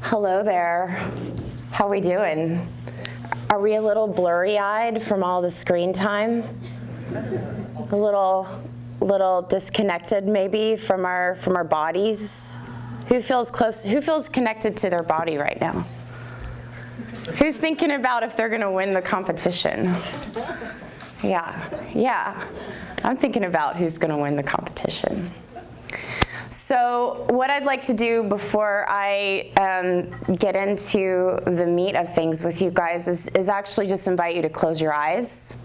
Hello there. How we doing? Are we a little blurry-eyed from all the screen time? A little disconnected maybe from our bodies? Who feels connected to their body right now? Who's thinking about if they're going to win the competition? Yeah. I'm thinking about who's going to win the competition. So what I'd like to do before I get into the meat of things with you guys is actually just invite you to close your eyes.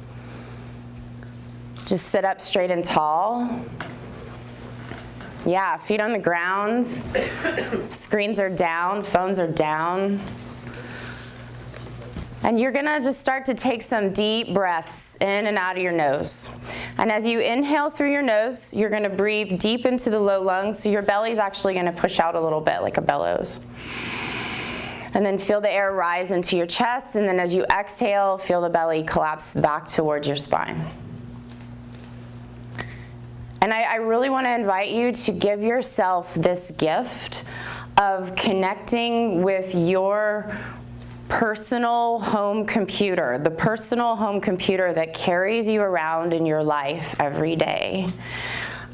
Just sit up straight and tall. Yeah, feet on the ground. Screens are down, phones are down. And you're gonna just start to take some deep breaths in and out of your nose. And as you inhale through your nose, you're gonna breathe deep into the low lungs, so your belly's actually gonna push out a little bit like a bellows. And then feel the air rise into your chest, and then as you exhale, feel the belly collapse back towards your spine. And I really wanna invite you to give yourself this gift of connecting with your personal home computer, the personal home computer that carries you around in your life every day.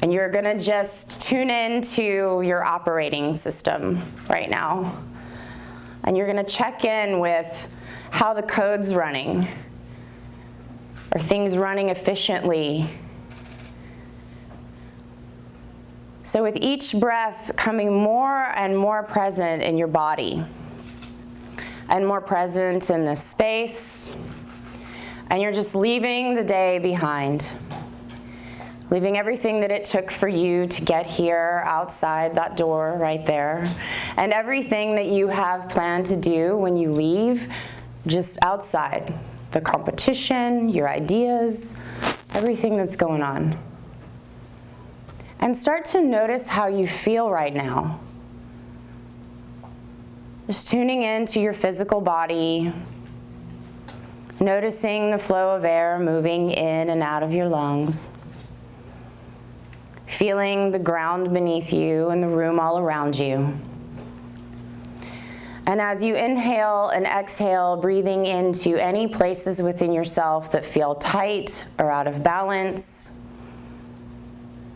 And you're gonna just tune into your operating system right now. And you're gonna check in with how the code's running. Are things running efficiently? So with each breath coming more and more present in your body, and more present in this space, and you're just leaving the day behind, leaving everything that it took for you to get here outside that door right there, and everything that you have planned to do when you leave just outside, the competition, your ideas, everything that's going on. And start to notice how you feel right now. Just tuning into your physical body, noticing the flow of air moving in and out of your lungs, feeling the ground beneath you and the room all around you. And as you inhale and exhale, breathing into any places within yourself that feel tight or out of balance,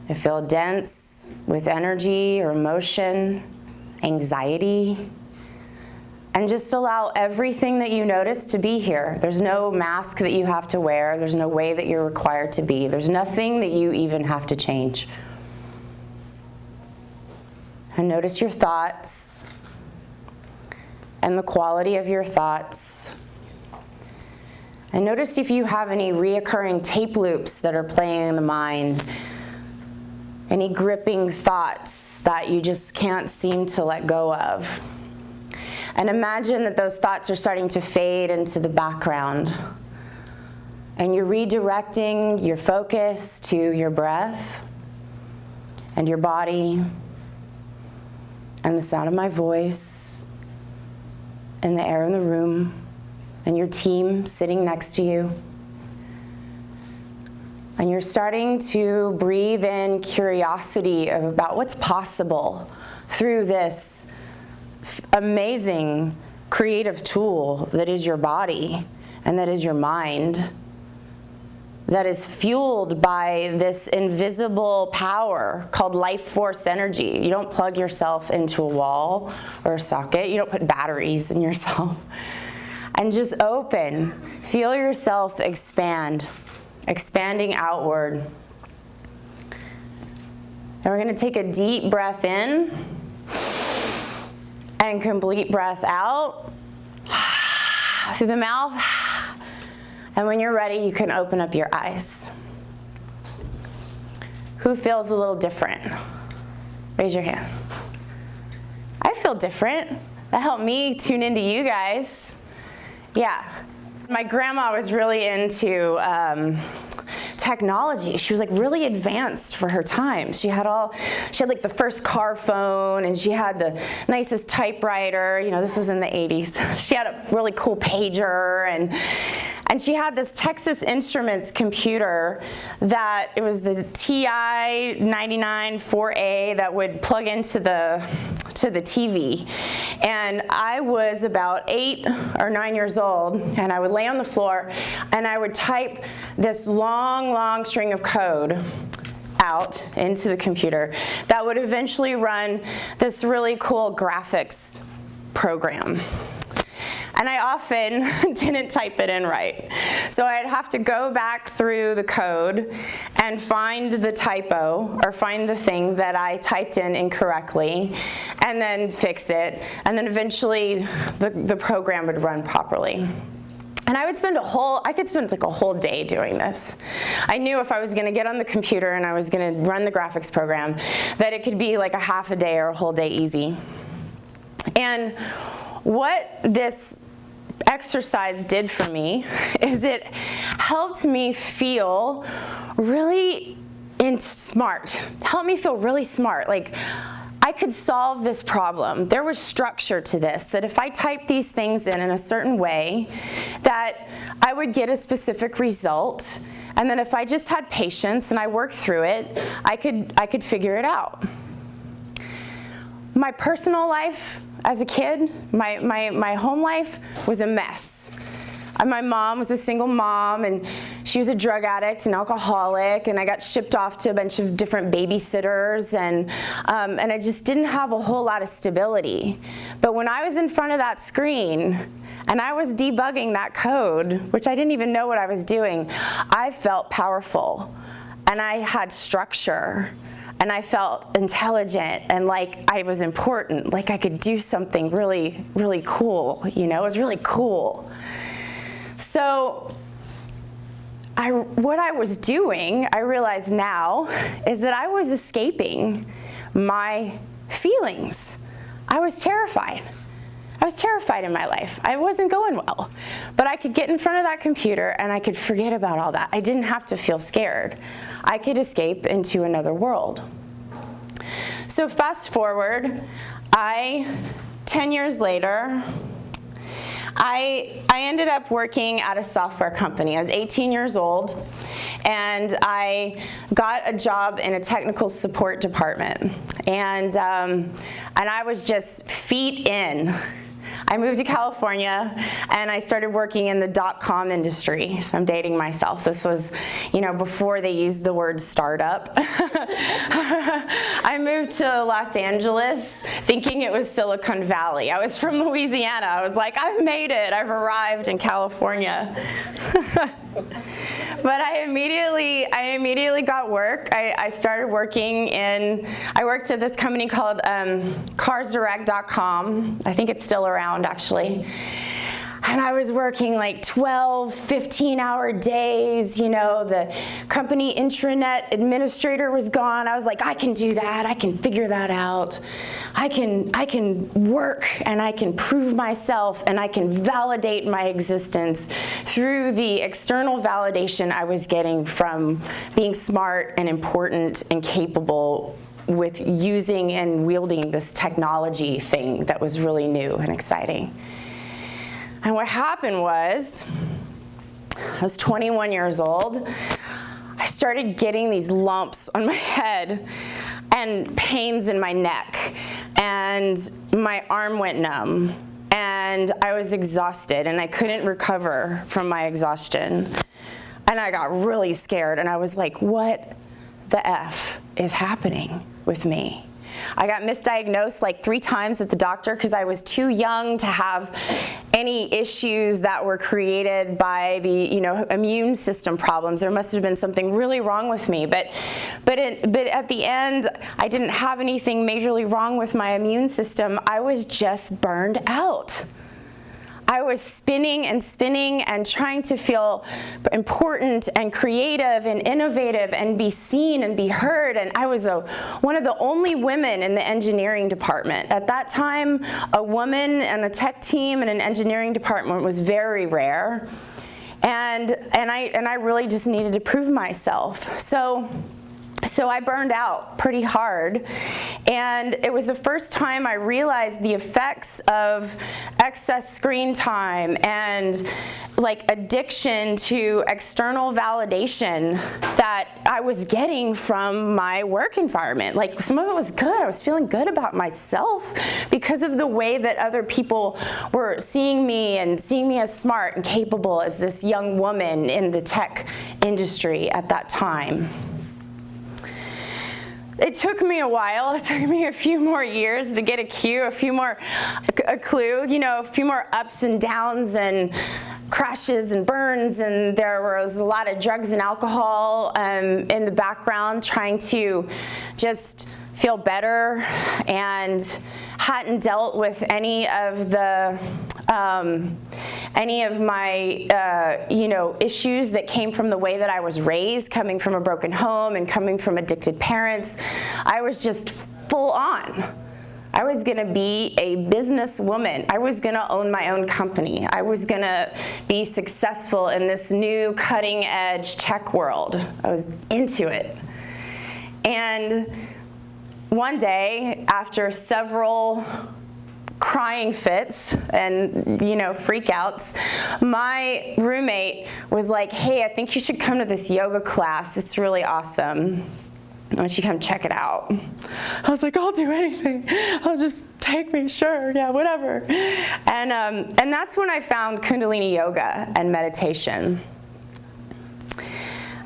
that feel dense with energy or emotion, anxiety. And just allow everything that you notice to be here. There's no mask that you have to wear. There's no way that you're required to be. There's nothing that you even have to change. And notice your thoughts and the quality of your thoughts. And notice if you have any reoccurring tape loops that are playing in the mind, any gripping thoughts that you just can't seem to let go of. And imagine that those thoughts are starting to fade into the background. And you're redirecting your focus to your breath and your body and the sound of my voice and the air in the room and your team sitting next to you. And you're starting to breathe in curiosity about what's possible through this amazing creative tool that is your body and that is your mind, that is fueled by this invisible power called life force energy. You don't plug yourself into a wall or a socket. You don't put batteries in yourself. And just open. Feel yourself expand, expanding outward. And we're going to take a deep breath in and complete breath out through the mouth. And when you're ready, you can open up your eyes. Who feels a little different? Raise your hand. I feel different. That helped me tune into you guys. Yeah. My grandma was really into technology. She was like really advanced for her time. She had like the first car phone, and she had the nicest typewriter. You know, this was in the 80s. She had a really cool pager, and she had this Texas Instruments computer that it was the TI-99 4A that would plug into the TV. And And I was about 8 or 9 years old, and I would lay on the floor, and I would type this long, long string of code out into the computer that would eventually run this really cool graphics program. And I often didn't type it in right. So I'd have to go back through the code and find the typo or find the thing that I typed in incorrectly and then fix it. And then eventually the program would run properly. And I could spend like a whole day doing this. I knew if I was gonna get on the computer and I was gonna run the graphics program, that it could be like a half a day or a whole day easy. And what this exercise did for me is it helped me feel really smart. Helped me feel really smart. Like, I could solve this problem. There was structure to this, that if I typed these things in a certain way, that I would get a specific result, and then if I just had patience and I worked through it, I could figure it out. My personal life as a kid, my home life was a mess. My mom was a single mom, and she was a drug addict and alcoholic, and I got shipped off to a bunch of different babysitters, and I just didn't have a whole lot of stability. But when I was in front of that screen and I was debugging that code, which I didn't even know what I was doing, I felt powerful, and I had structure, and I felt intelligent, and like I was important, like I could do something really, really cool, you know? It was really cool. So what I was doing, I realize now, is that I was escaping my feelings. I was terrified. I was terrified in my life. I wasn't going well. But I could get in front of that computer and I could forget about all that. I didn't have to feel scared. I could escape into another world. So fast forward, 10 years later, I ended up working at a software company. I was 18 years old, and I got a job in a technical support department. And I was just feet in. I moved to California, and I started working in the .com industry. So I'm dating myself. This was, before they used the word startup. I moved to Los Angeles thinking it was Silicon Valley. I was from Louisiana. I was like, I've made it. I've arrived in California. But I immediately got work. I started working I worked at this company called carsdirect.com. I think it's still around, actually. And I was working like 12, 15-hour days. The company intranet administrator was gone. I was like, I can do that. I can figure that out. I can work, and I can prove myself, and I can validate my existence through the external validation I was getting from being smart and important and capable with using and wielding this technology thing that was really new and exciting. And what happened was, I was 21 years old. I started getting these lumps on my head and pains in my neck, and my arm went numb, and I was exhausted, and I couldn't recover from my exhaustion. And I got really scared, and I was like, what the F is happening with me? I got misdiagnosed like 3 times at the doctor because I was too young to have any issues that were created by the immune system problems. There must have been something really wrong with me. But at the end, I didn't have anything majorly wrong with my immune system. I was just burned out. I was spinning and trying to feel important and creative and innovative and be seen and be heard. And I was one of the only women in the engineering department. At that time, a woman and a tech team in an engineering department was very rare. And I really just needed to prove myself. So So I burned out pretty hard, and it was the first time I realized the effects of excess screen time and like addiction to external validation that I was getting from my work environment. Like, some of it was good. I was feeling good about myself because of the way that other people were seeing me and seeing me as smart and capable as this young woman in the tech industry at that time. It took me a while. It took me a few more years to get a clue, a few more ups and downs and crashes and burns, and there was a lot of drugs and alcohol in the background, trying to just feel better, and hadn't dealt with any of my issues that came from the way that I was raised, coming from a broken home and coming from addicted parents. I was just full on. I was gonna be a businesswoman. I was gonna own my own company. I was gonna be successful in this new cutting edge tech world. I was into it. And one day, after several crying fits and freakouts, my roommate was like, "Hey, I think you should come to this yoga class. It's really awesome. Why don't you come check it out?" I was like, "I'll do anything. I'll just take me, sure, yeah, whatever." And that's when I found Kundalini yoga and meditation.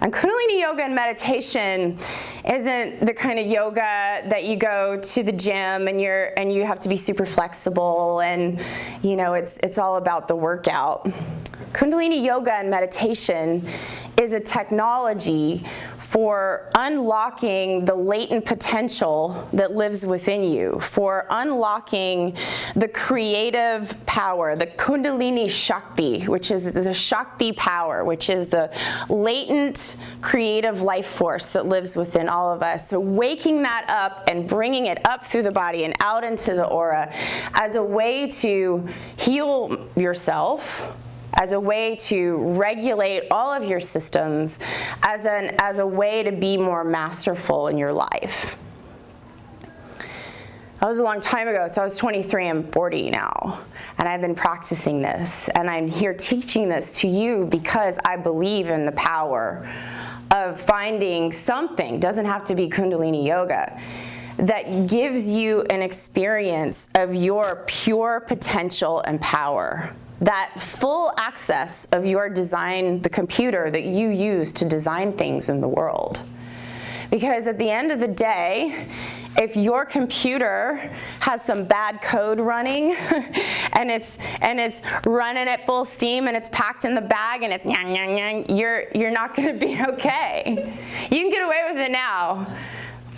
And Kundalini yoga and meditation isn't the kind of yoga that you go to the gym and you have to be super flexible and it's all about the workout. Kundalini yoga and meditation is a technology for unlocking the latent potential that lives within you, for unlocking the creative power, the Kundalini Shakti, which is the Shakti power, which is the latent creative life force that lives within all of us. So waking that up and bringing it up through the body and out into the aura as a way to heal yourself, as a way to regulate all of your systems, as a way to be more masterful in your life. That was a long time ago, so I was 23, I'm 40 now, and I've been practicing this, and I'm here teaching this to you because I believe in the power of finding something, doesn't have to be Kundalini yoga, that gives you an experience of your pure potential and power. That full access of your design, the computer that you use to design things in the world. Because at the end of the day, if your computer has some bad code running and it's running at full steam and it's packed in the bag and it's you're not going to be okay. You can get away with it now.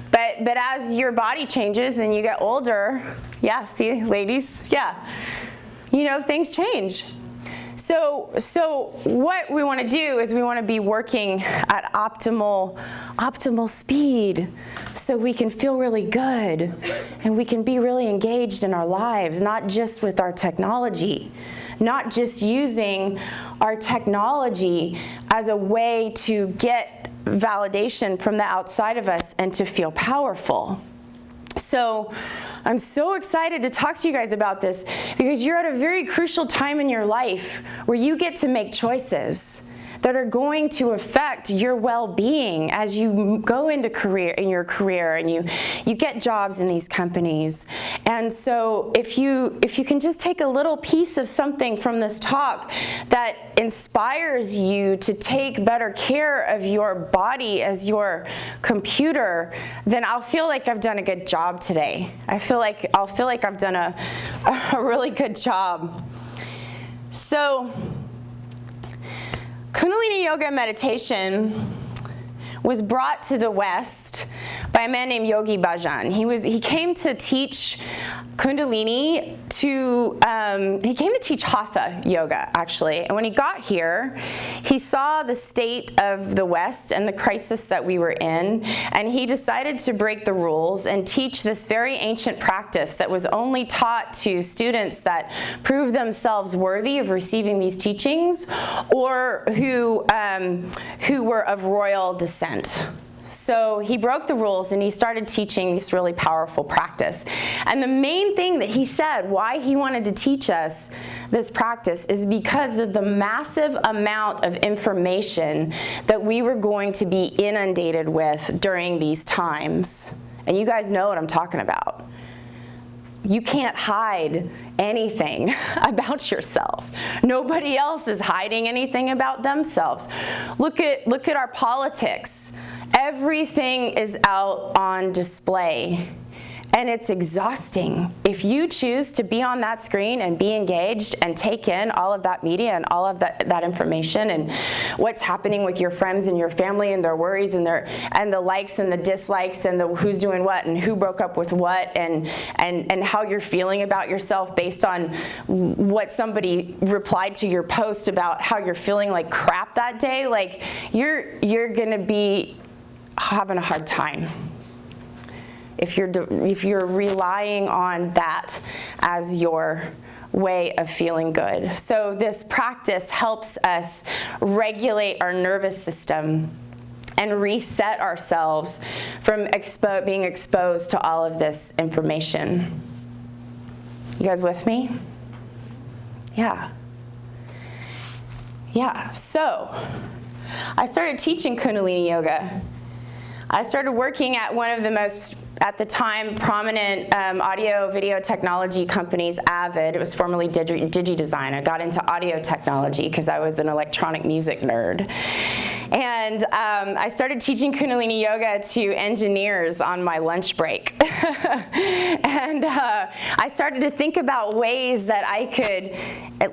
But as your body changes and you get older, yeah, see, ladies, yeah. Things change. So what we want to do is we want to be working at optimal speed so we can feel really good and we can be really engaged in our lives, not just with our technology, not just using our technology as a way to get validation from the outside of us and to feel powerful. So I'm so excited to talk to you guys about this because you're at a very crucial time in your life where you get to make choices that are going to affect your well-being as you go into your career and you get jobs in these companies. And so if you can just take a little piece of something from this talk that inspires you to take better care of your body as your computer, then I'll feel like I've done a good job today. I'll feel like I've done a really good job. So Kundalini yoga meditation was brought to the West by a man named Yogi Bhajan. He came to teach Kundalini he came to teach Hatha yoga, actually. And when he got here, he saw the state of the West and the crisis that we were in, and he decided to break the rules and teach this very ancient practice that was only taught to students that proved themselves worthy of receiving these teachings or who were of royal descent. So he broke the rules and he started teaching this really powerful practice. And the main thing that he said why he wanted to teach us this practice is because of the massive amount of information that we were going to be inundated with during these times. And you guys know what I'm talking about. You can't hide anything about yourself. Nobody else is hiding anything about themselves. Look at our politics. Everything is out on display, and it's exhausting. If you choose to be on that screen and be engaged and take in all of that media and all of that information and what's happening with your friends and your family and their worries and the likes and the dislikes and the who's doing what and who broke up with what and how you're feeling about yourself based on what somebody replied to your post about how you're feeling like crap that day, like you're gonna be having a hard time if you're relying on that as your way of feeling good. So this practice helps us regulate our nervous system and reset ourselves from being exposed to all of this information. You guys with me? Yeah. So I started teaching Kundalini Yoga. I started working at one of the most, at the time, prominent audio video technology companies, Avid. It was formerly DigiDesign. I got into audio technology because I was an electronic music nerd. And I started teaching Kundalini Yoga to engineers on my lunch break. And I started to think about ways that I could,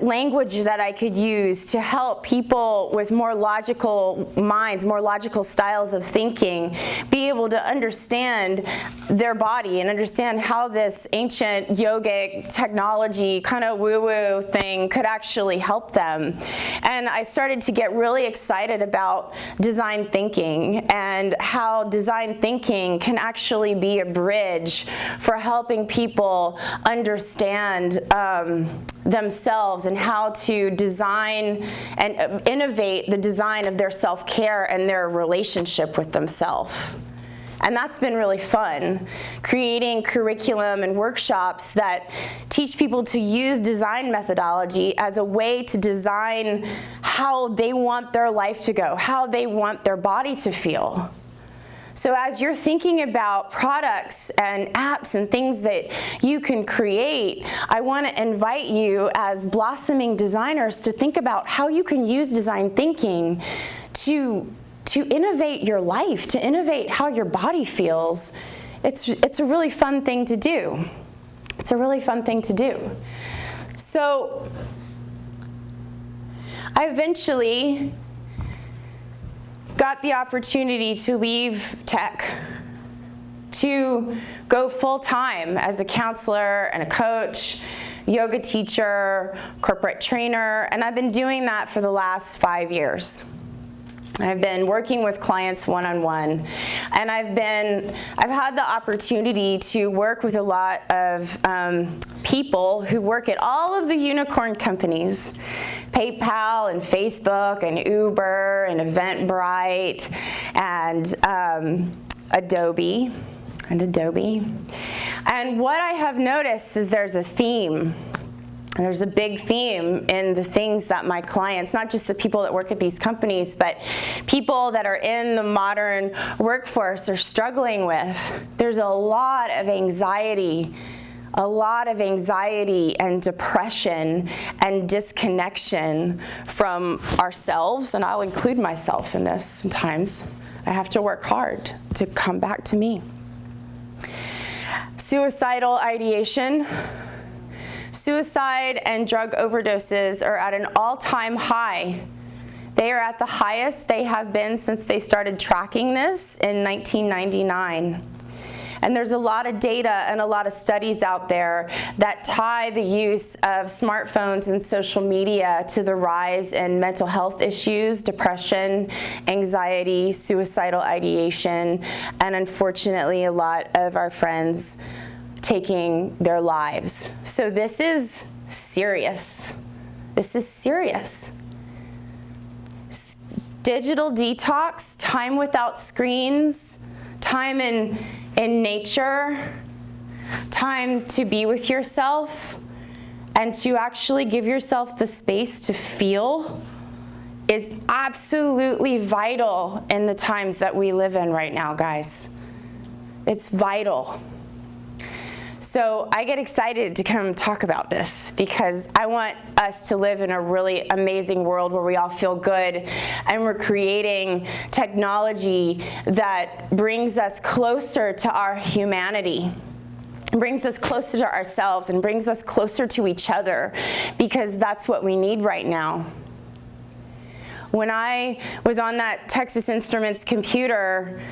language that I could use to help people with more logical minds, more logical styles of thinking, be able to understand their body and understand how this ancient yogic technology kind of woo-woo thing could actually help them. And I started to get really excited about design thinking and how design thinking can actually be a bridge for helping people understand themselves and how to design and innovate the design of their self-care and their relationship with themselves. And that's been really fun, creating curriculum and workshops that teach people to use design methodology as a way to design how they want their life to go, how they want their body to feel. So as you're thinking about products and apps and things that you can create, I want to invite you as blossoming designers to think about how you can use design thinking to innovate your life, to innovate how your body feels. It's a really fun thing to do. It's a really fun thing to do. So I eventually got the opportunity to leave tech, to go full-time as a counselor and a coach, yoga teacher, corporate trainer, and I've been doing that for the last 5 years. I've been working with clients one-on-one, and I've had the opportunity to work with a lot of people who work at all of the unicorn companies, PayPal and Facebook and Uber and Eventbrite and Adobe. And what I have noticed is there's a theme. And there's a big theme in the things that my clients, not just the people that work at these companies, but people that are in the modern workforce are struggling with. There's a lot of anxiety and depression and disconnection from ourselves, and I'll include myself in this sometimes. I have to work hard to come back to me. Suicidal ideation. Suicide and drug overdoses are at an all-time high. They are at the highest they have been since they started tracking this in 1999. And there's a lot of data and a lot of studies out there that tie the use of smartphones and social media to the rise in mental health issues, depression, anxiety, suicidal ideation, and unfortunately a lot of our friends taking their lives. So this is serious. This is serious. digital detox, time without screens, time in nature, time to be with yourself, and to actually give yourself the space to feel is absolutely vital in the times that we live in right now, guys. It's vital. So I get excited to come talk about this because I want us to live in a really amazing world where we all feel good, and we're creating technology that brings us closer to our humanity, brings us closer to ourselves, and brings us closer to each other, because that's what we need right now. When I was on that Texas Instruments computer,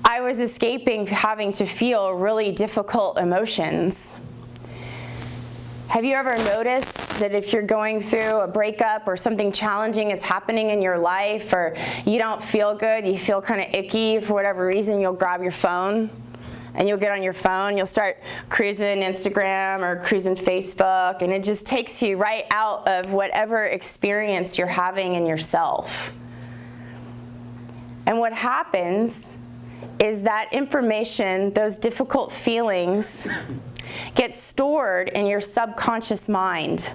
I was escaping having to feel really difficult emotions. Have you ever noticed that if you're going through a breakup or something challenging is happening in your life, or you don't feel good, you feel kind of icky for whatever reason, you'll grab your phone and you'll get on your phone, you'll start cruising Instagram or cruising Facebook, and it just takes you right out of whatever experience you're having in yourself. And what happens is that information, those difficult feelings, get stored in your subconscious mind.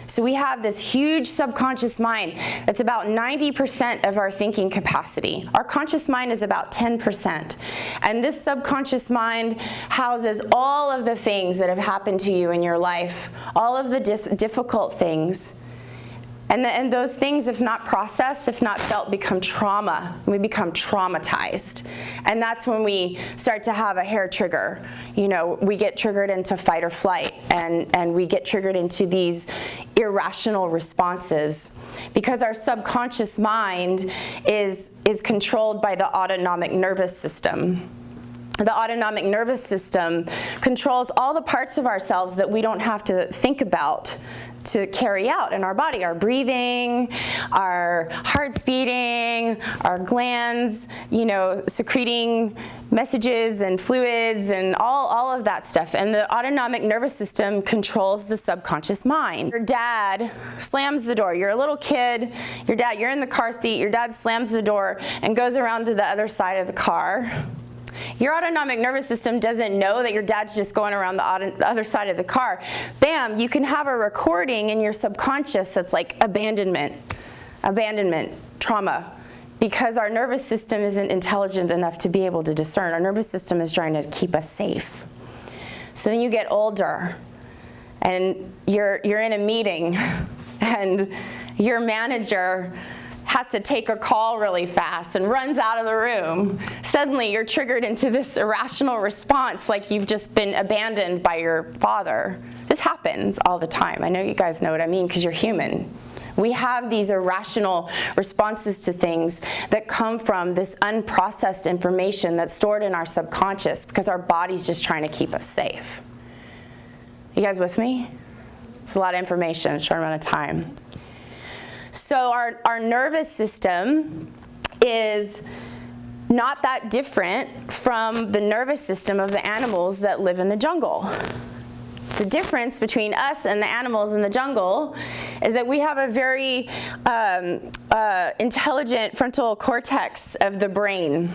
So we have this huge subconscious mind that's about 90% of our thinking capacity. Our conscious mind is about 10%. And this subconscious mind houses all of the things that have happened to you in your life, all of the difficult things. And those things, if not processed, if not felt, become trauma. We become traumatized. And that's when we start to have a hair trigger. We get triggered into fight or flight, and we get triggered into these irrational responses, because our subconscious mind is controlled by the autonomic nervous system. The autonomic nervous system controls all the parts of ourselves that we don't have to think about to carry out in our body: our breathing, our heart's beating, our glands, secreting messages and fluids and all of that stuff. And the autonomic nervous system controls the subconscious mind. Your dad slams the door. You're a little kid, you're in the car seat, your dad slams the door and goes around to the other side of the car. Your autonomic nervous system doesn't know that your dad's just going around the other side of the car. Bam, you can have a recording in your subconscious that's like abandonment, trauma, because our nervous system isn't intelligent enough to be able to discern. Our nervous system is trying to keep us safe. So then you get older, and you're in a meeting, and your manager has to take a call really fast and runs out of the room. Suddenly you're triggered into this irrational response, like you've just been abandoned by your father. This happens all the time. I know you guys know what I mean, because you're human. We have these irrational responses to things that come from this unprocessed information that's stored in our subconscious, because our body's just trying to keep us safe. You guys with me? It's a lot of information, a short amount of time. So our nervous system is not that different from the nervous system of the animals that live in the jungle. The difference between us and the animals in the jungle is that we have a very intelligent frontal cortex of the brain.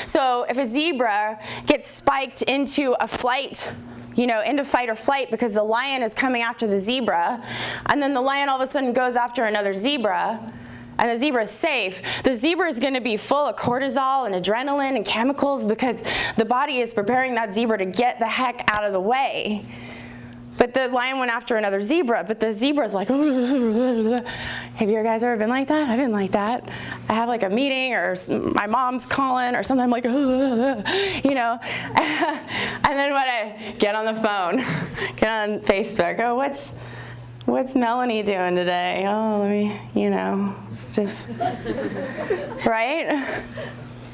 So if a zebra gets spiked into a flight, into fight or flight because the lion is coming after the zebra, and then the lion all of a sudden goes after another zebra, and the zebra is safe, the zebra is going to be full of cortisol and adrenaline and chemicals, because the body is preparing that zebra to get the heck out of the way. But the lion went after another zebra, but the zebra's like, have you guys ever been like that? I've been like that. I have like a meeting, or my mom's calling or something, I'm like, And then when I get on the phone, get on Facebook, what's Melanie doing today? Oh, let me, just, right?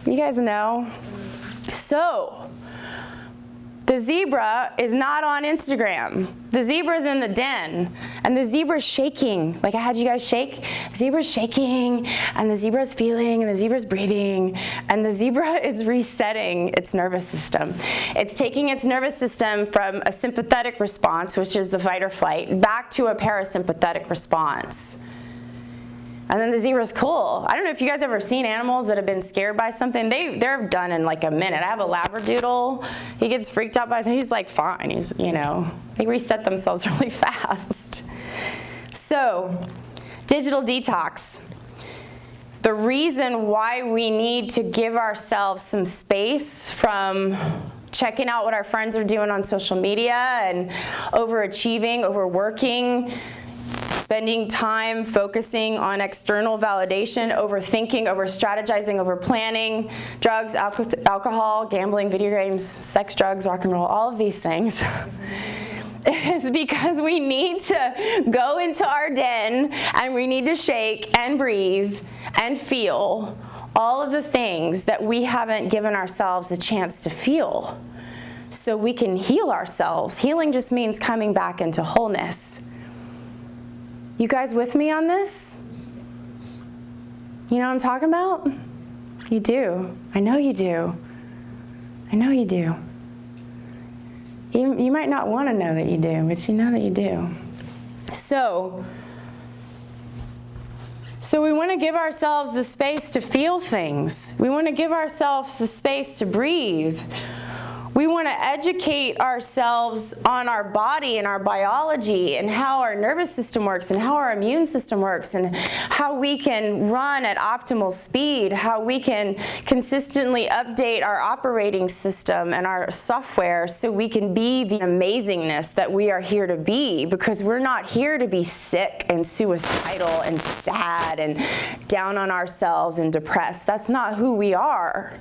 You guys know. So, the zebra is not on Instagram. The zebra's in the den, and the zebra's shaking. Like I had you guys shake. The zebra's shaking, and the zebra's feeling, and the zebra's breathing, and the zebra is resetting its nervous system. It's taking its nervous system from a sympathetic response, which is the fight or flight, back to a parasympathetic response. And then the zebra's cool. I don't know if you guys ever seen animals that have been scared by something. They're done in like a minute. I have a Labradoodle. He gets freaked out by something. He's like fine. He's, you know, they reset themselves really fast. So, digital detox. The reason why we need to give ourselves some space from checking out what our friends are doing on social media and overachieving, overworking, spending time focusing on external validation, overthinking, over-strategizing, over-planning, drugs, alcohol, gambling, video games, sex, drugs, rock and roll, all of these things, is because we need to go into our den and we need to shake and breathe and feel all of the things that we haven't given ourselves a chance to feel so we can heal ourselves. Healing just means coming back into wholeness. You guys with me on this? You know what I'm talking about? You do. I know you do. I know you do. You might not want to know that you do, but you know that you do. So we want to give ourselves the space to feel things. We want to give ourselves the space to breathe. We want to educate ourselves on our body and our biology and how our nervous system works and how our immune system works and how we can run at optimal speed, how we can consistently update our operating system and our software so we can be the amazingness that we are here to be, because we're not here to be sick and suicidal and sad and down on ourselves and depressed. That's not who we are.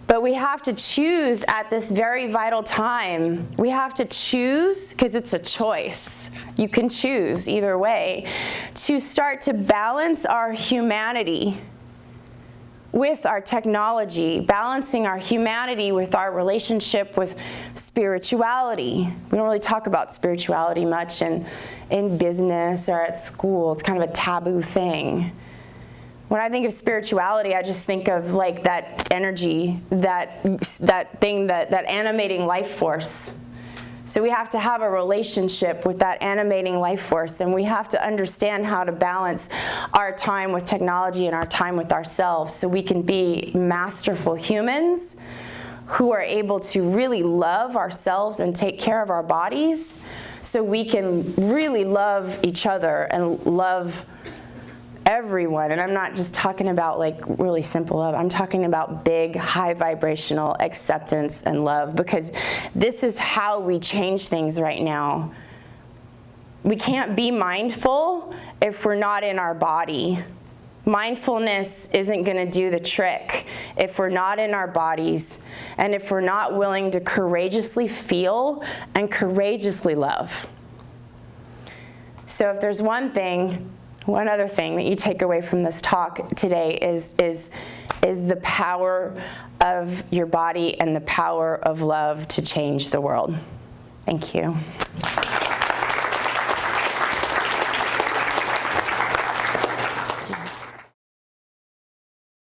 But we have to choose at this very vital time. We have to choose, because it's a choice. You can choose either way, to start to balance our humanity with our technology, balancing our humanity with our relationship with spirituality. We don't really talk about spirituality much in business or at school. It's kind of a taboo thing. When I think of spirituality, I just think of like that energy, that thing, that animating life force. So we have to have a relationship with that animating life force, and we have to understand how to balance our time with technology and our time with ourselves so we can be masterful humans who are able to really love ourselves and take care of our bodies so we can really love each other and love everyone. And I'm not just talking about like really simple love. I'm talking about big, high vibrational acceptance and love, because this is how we change things right now. We can't be mindful if we're not in our body. Mindfulness isn't going to do the trick if we're not in our bodies and if we're not willing to courageously feel and courageously love. So if there's one other thing that you take away from this talk today is the power of your body and the power of love to change the world. Thank you.